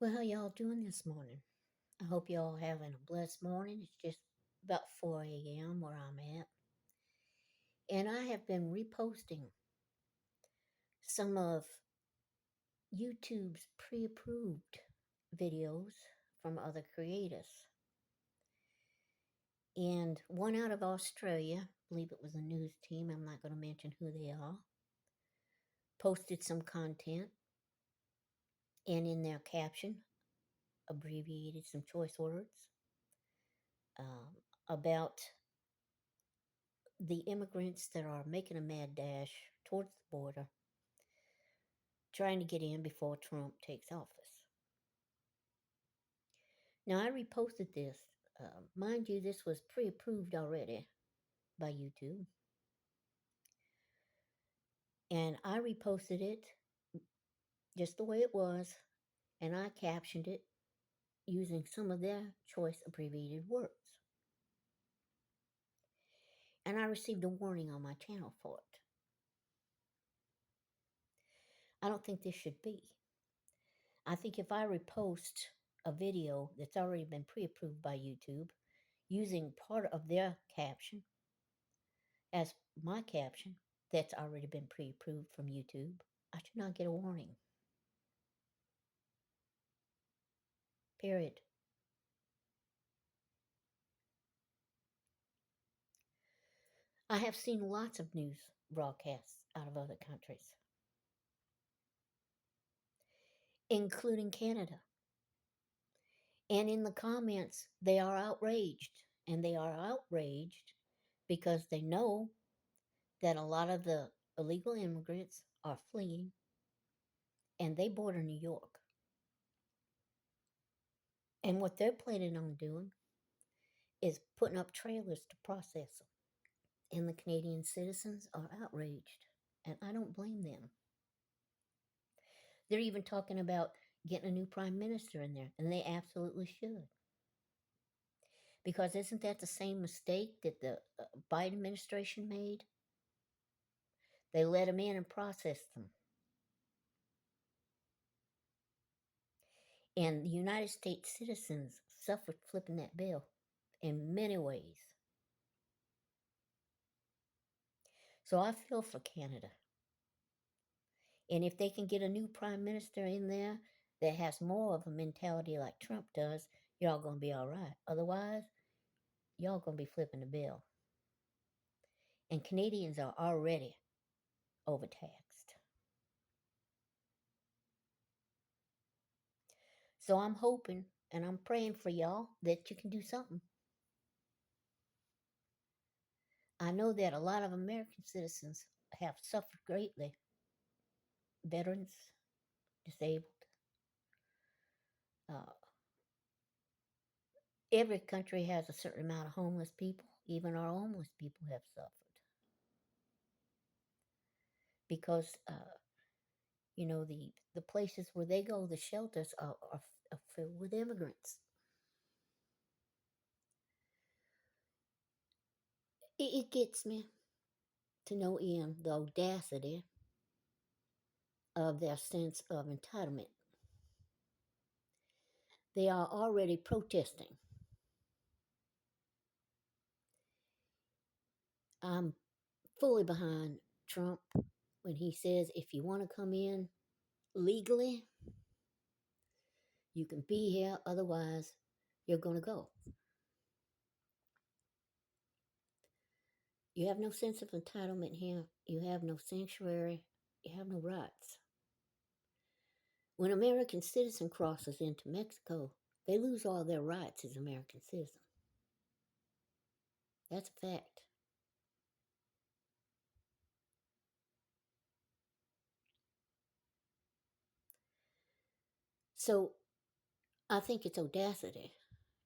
Well, how y'all doing this morning? I hope y'all having a blessed morning. It's just about 4 a.m. where I'm at. And I have been reposting some of YouTube's pre-approved videos from other creators. And one out of Australia, I believe it was a news team, I'm not going to mention who they are, posted some content and in their caption abbreviated some choice words um, about the immigrants that are making a mad dash towards the border, trying to get in before Trump takes office. Now, I reposted this. Mind you, this was pre approved already by YouTube. And I reposted it just the way it was, and I captioned it using some of their choice abbreviated words. And I received a warning on my channel for it. I don't think this should be. I think if I repost a video that's already been pre approved by YouTube using part of their caption as my caption that's already been pre approved from YouTube, I should not get a warning. Period. I have seen lots of news broadcasts out of other countries, including Canada. And in the comments, they are outraged. And they are outraged because they know that a lot of the illegal immigrants are fleeing and they border New York. And what they're planning on doing is putting up trailers to process them. And the Canadian citizens are outraged. And I don't blame them. They're even talking about getting a new prime minister in there, and they absolutely should. Because isn't that the same mistake that the Biden administration made? They let them in and processed them. And the United States citizens suffered flipping that bill in many ways. So I feel for Canada. And if they can get a new prime minister in there that has more of a mentality like Trump does, y'all going to be all right. Otherwise, y'all going to be flipping the bill. And Canadians are already overtaxed. So I'm hoping and I'm praying for y'all that you can do something. I know that a lot of American citizens have suffered greatly. Veterans, disabled. Uh, every country has a certain amount of homeless people. Even our homeless people have suffered. Because, the places where they go, the shelters are filled with immigrants. It gets me to no end the audacity of their sense of entitlement. They are already protesting. I'm fully behind Trump when he says if you want to come in legally, you can be here, otherwise, you're going to go. You have no sense of entitlement here. You have no sanctuary. You have no rights. When an American citizen crosses into Mexico, they lose all their rights as American citizens. That's a fact. So I think it's audacity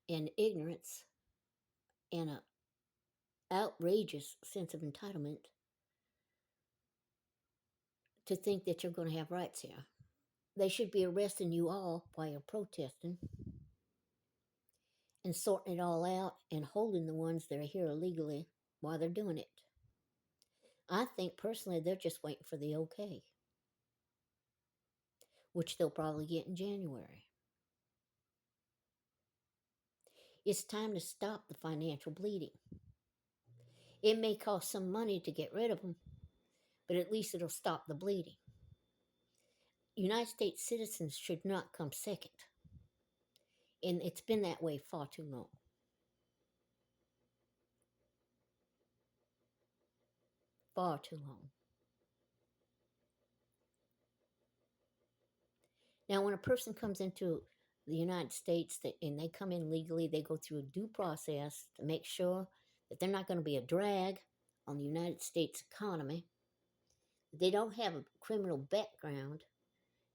and ignorance and an outrageous sense of entitlement to think that you're going to have rights here. They should be arresting you all while you're protesting and sorting it all out and holding the ones that are here illegally while they're doing it. I think personally they're just waiting for the okay, which they'll probably get in January. It's time to stop the financial bleeding. It may cost some money to get rid of them, but at least it'll stop the bleeding. United States citizens should not come second. And it's been that way far too long. Far too long. Now, when a person comes into the United States and they come in legally, they go through a due process to make sure that they're not going to be a drag on the United States economy, that they don't have a criminal background,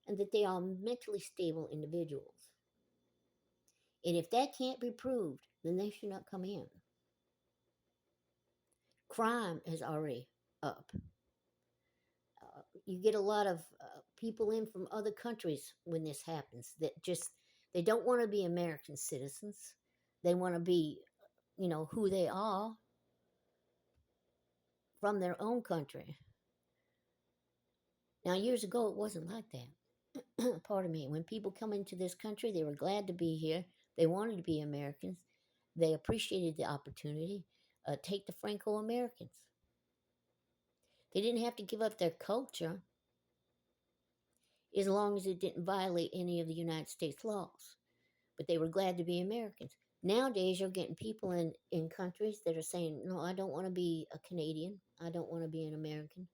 and that they are mentally stable individuals. And if that can't be proved, then they should not come in. Crime is already up. You get a lot of people in from other countries when this happens that just they don't want to be American citizens. They want to be, who they are from their own country. Now, years ago, it wasn't like that. Pardon me. When people come into this country, they were glad to be here. They wanted to be Americans. They appreciated the opportunity. Take the Franco Americans. They didn't have to give up their culture as long as it didn't violate any of the United States laws. But they were glad to be Americans. Nowadays, you're getting people in countries that are saying, no, I don't want to be a Canadian. I don't want to be an American.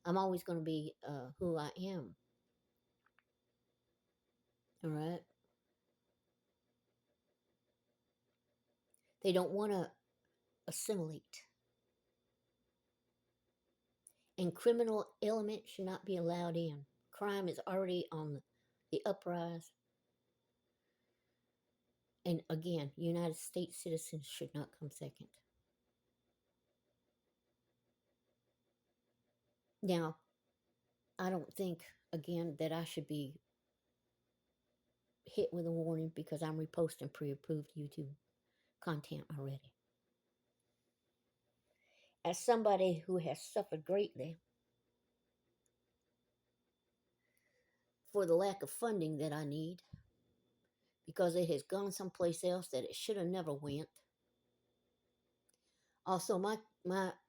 I'm always going to be who I am. All right? They don't want to assimilate. And criminal element should not be allowed in. Crime is already on the uprise. And again, United States citizens should not come second. Now, I don't think, again, that I should be hit with a warning because I'm reposting pre-approved YouTube content already. As somebody who has suffered greatly for the lack of funding that I need, because it has gone someplace else that it should have never went. Also, my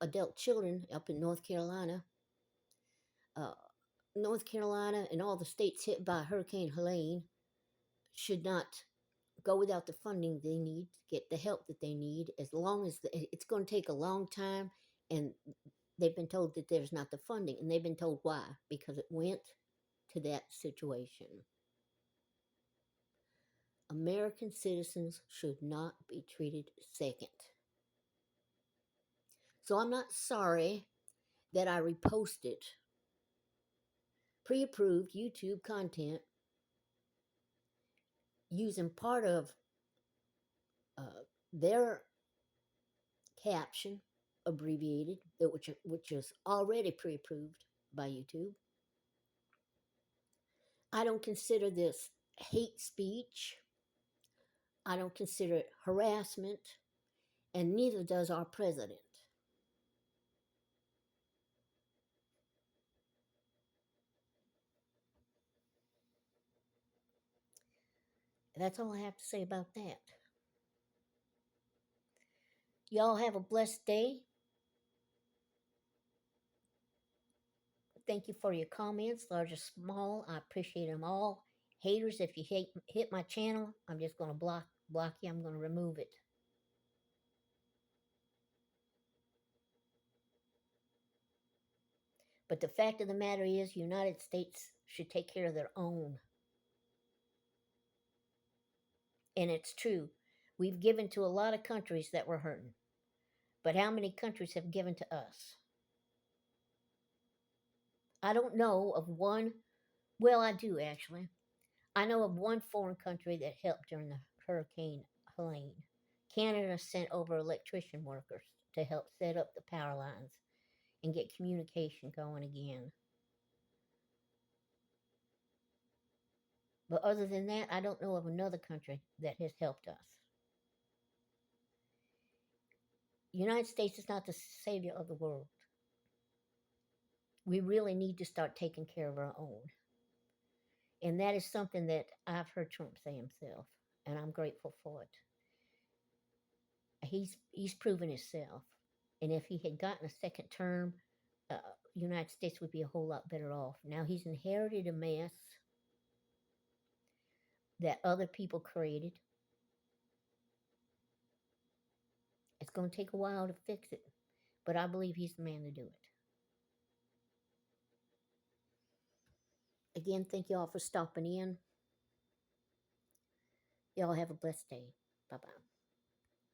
adult children up in North Carolina and all the states hit by Hurricane Helene should not go without the funding they need to get the help that they need, as long as it's going to take a long time, and they've been told that there's not the funding, and they've been told why, because it went to that situation. American citizens should not be treated second. So I'm not sorry that I reposted pre-approved YouTube content using part of their caption, abbreviated, which is already pre-approved by YouTube. I don't consider this hate speech. I don't consider it harassment, and neither does our president. That's all I have to say about that. Y'all have a blessed day. Thank you for your comments, large or small. I appreciate them all. Haters, if you hit my channel, I'm just going to block you. I'm going to remove it. But the fact of the matter is, the United States should take care of their own. And it's true. We've given to a lot of countries that were hurting. But how many countries have given to us? I don't know of one. Well, I do actually. I know of one foreign country that helped during the Hurricane Helene. Canada sent over electrician workers to help set up the power lines and get communication going again. But other than that, I don't know of another country that has helped us. The United States is not the savior of the world. We really need to start taking care of our own. And that is something that I've heard Trump say himself, and I'm grateful for it. he's proven himself. And if he had gotten a second term, uh, United States would be a whole lot better off. Now he's inherited a mess that other people created. It's going to take a while to fix it, but I believe he's the man to do it. Again, thank y'all for stopping in. Y'all have a blessed day. Bye bye.